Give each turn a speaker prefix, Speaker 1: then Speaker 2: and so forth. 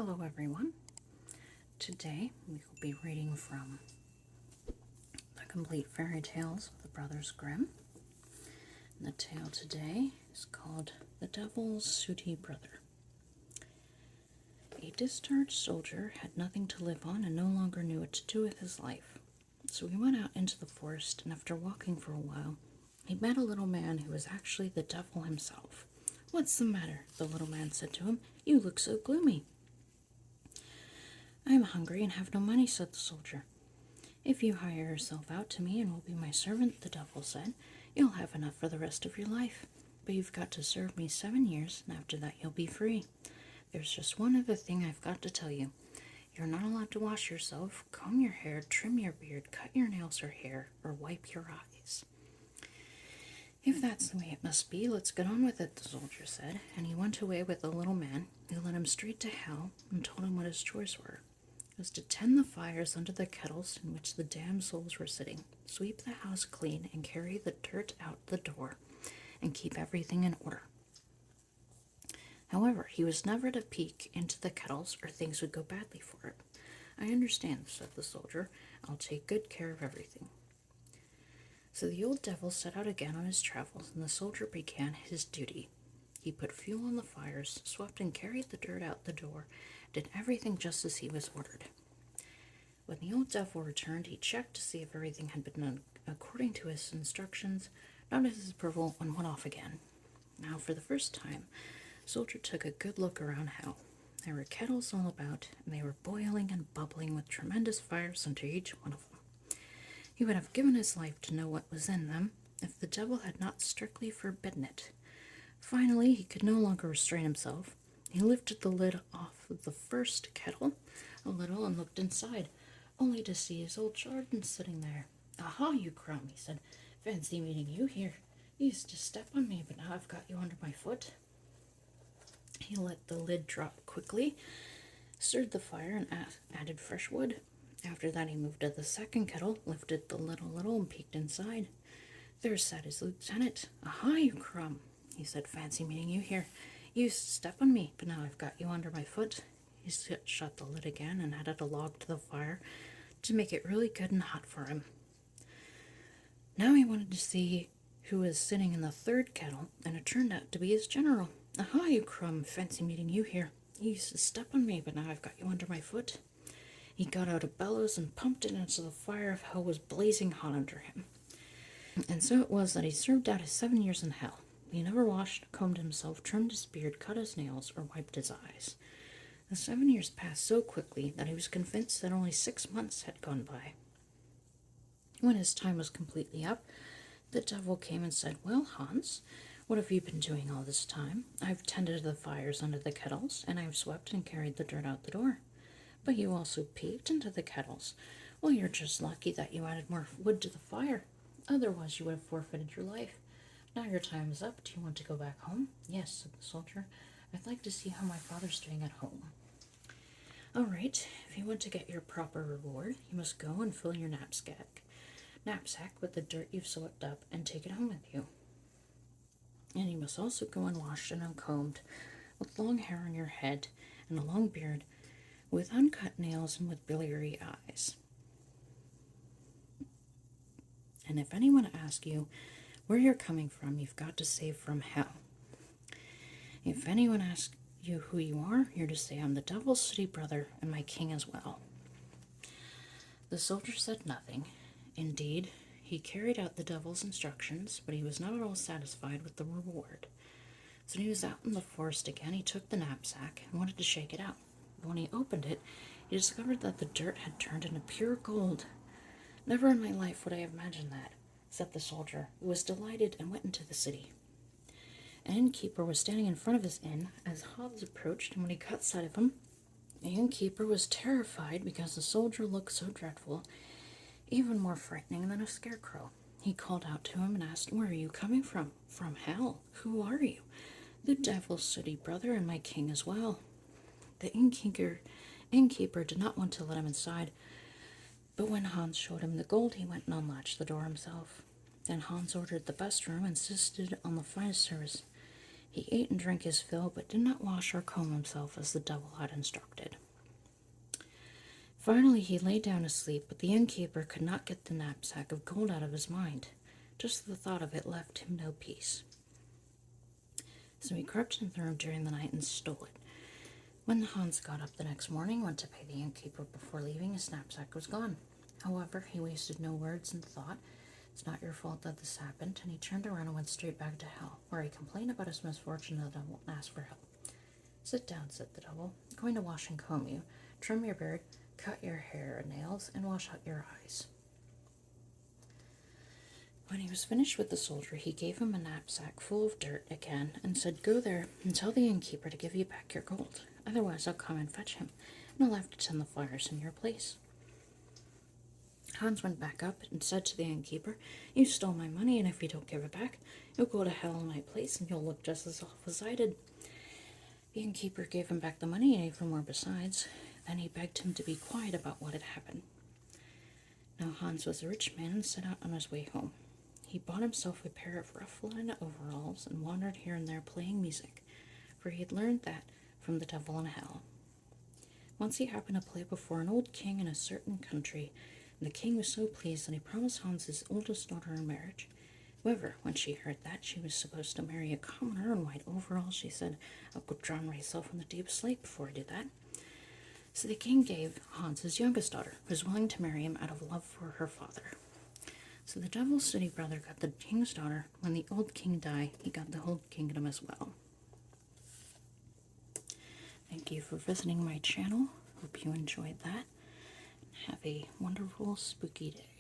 Speaker 1: Hello everyone. Today we will be reading from the complete fairy tales of the Brothers Grimm. And the tale today is called The Devil's Sooty Brother. A discharged soldier had nothing to live on and no longer knew what to do with his life. So he went out into the forest, and after walking for a while, he met a little man who was actually the devil himself. "What's the matter?" the little man said to him. "You look so gloomy." "I am hungry and have no money," said the soldier. "If you hire yourself out to me and will be my servant," the devil said, "you'll have enough for the rest of your life. But you've got to serve me 7 years, and after that you'll be free. There's just one other thing I've got to tell you. You're not allowed to wash yourself, comb your hair, trim your beard, cut your nails or hair, or wipe your eyes." "If that's the way it must be, let's get on with it," the soldier said, and he went away with the little man, who led him straight to hell and told him what his chores were. It was to tend the fires under the kettles in which the damned souls were sitting, sweep the house clean, and carry the dirt out the door, and keep everything in order. However, he was never to peek into the kettles, or things would go badly for it. "I understand," said the soldier. "I'll take good care of everything." So the old devil set out again on his travels, and the soldier began his duty. He put fuel on the fires, swept and carried the dirt out the door, did everything just as he was ordered. When the old devil returned, he checked to see if everything had been done according to his instructions, nodded his approval, and went off again. Now, for the first time, the soldier took a good look around hell. There were kettles all about, and they were boiling and bubbling with tremendous fires under each one of them. He would have given his life to know what was in them, if the devil had not strictly forbidden it. Finally, he could no longer restrain himself. He lifted the lid off of the first kettle a little and looked inside, only to see his old Jordan sitting there. "Aha, you crumb," he said. "Fancy meeting you here. You used to step on me, but now I've got you under my foot." He let the lid drop quickly, stirred the fire, and added fresh wood. After that, he moved to the second kettle, lifted the lid a little, and peeked inside. There sat his lieutenant. "Aha, you crumb," he said. "Fancy meeting you here. You used to step on me, but now I've got you under my foot." He shut the lid again and added a log to the fire to make it really good and hot for him. Now he wanted to see who was sitting in the third kettle, and it turned out to be his general. "Aha, you crumb, fancy meeting you here. You used to step on me, but now I've got you under my foot." He got out a bellows and pumped it into the fire of hell was blazing hot under him. And so it was that he served out his 7 years in hell. He never washed, combed himself, trimmed his beard, cut his nails, or wiped his eyes. The 7 years passed so quickly that he was convinced that only 6 months had gone by. When his time was completely up, the devil came and said, "Well, Hans, what have you been doing all this time? I've tended the fires under the kettles, and I've swept and carried the dirt out the door. But you also peeked into the kettles. Well, you're just lucky that you added more wood to the fire. Otherwise, you would have forfeited your life. Now your time is up. Do you want to go back home?" "Yes," said the soldier. "I'd like to see how my father's doing at home." "All right. If you want to get your proper reward, you must go and fill your knapsack with the dirt you've swept up and take it home with you. And you must also go unwashed and uncombed, with long hair on your head and a long beard, with uncut nails and with biliary eyes. And if anyone asks you where you're coming from, you've got to say from hell. If anyone asks you who you are, you're to say, 'I'm the devil's sooty brother and my king as well.'" The soldier said nothing. Indeed, he carried out the devil's instructions, but he was not at all satisfied with the reward. So when he was out in the forest again, he took the knapsack and wanted to shake it out. But when he opened it, he discovered that the dirt had turned into pure gold. "Never in my life would I have imagined that," said the soldier, who was delighted and went into the city. An innkeeper was standing in front of his inn as Hans approached, and when he caught sight of him, the innkeeper was terrified because the soldier looked so dreadful, even more frightening than a scarecrow. He called out to him and asked, "Where are you coming from?" "From hell." "Who are you?" "The devil's sooty brother and my king as well." The innkeeper did not want to let him inside, but when Hans showed him the gold, he went and unlatched the door himself. Then Hans ordered the best room and insisted on the finest service. He ate and drank his fill, but did not wash or comb himself as the devil had instructed. Finally, he lay down to sleep, but the innkeeper could not get the knapsack of gold out of his mind. Just the thought of it left him no peace. So he crept into the room during the night and stole it. When Hans got up the next morning, went to pay the innkeeper before leaving, his knapsack was gone. However, he wasted no words and thought, "It's not your fault that this happened," and he turned around and went straight back to hell, where he complained about his misfortune to the devil and asked for help. "Sit down," said the devil. "I'm going to wash and comb you, trim your beard, cut your hair and nails, and wash out your eyes." When he was finished with the soldier, he gave him a knapsack full of dirt again and said, "Go there and tell the innkeeper to give you back your gold. Otherwise, I'll come and fetch him, and I'll have to send the flyers in your place." Hans went back up and said to the innkeeper, "You stole my money, and if you don't give it back, you'll go to hell in my place, and you'll look just as awful as I did." The innkeeper gave him back the money and even more besides. Then he begged him to be quiet about what had happened. Now Hans was a rich man and set out on his way home. He bought himself a pair of rough linen overalls and wandered here and there playing music, for he had learned that from the devil in hell. Once he happened to play before an old king in a certain country, and the king was so pleased that he promised Hans his oldest daughter in marriage. However, when she heard that she was supposed to marry a commoner in white overalls, she said, "I'll go drown myself in the deepest lake before I do that." So the king gave Hans his youngest daughter, who was willing to marry him out of love for her father. So the devil's Sooty brother got the king's daughter. When the old king died, he got the whole kingdom as well. Thank you for visiting my channel. Hope you enjoyed that. Have a wonderful, spooky day.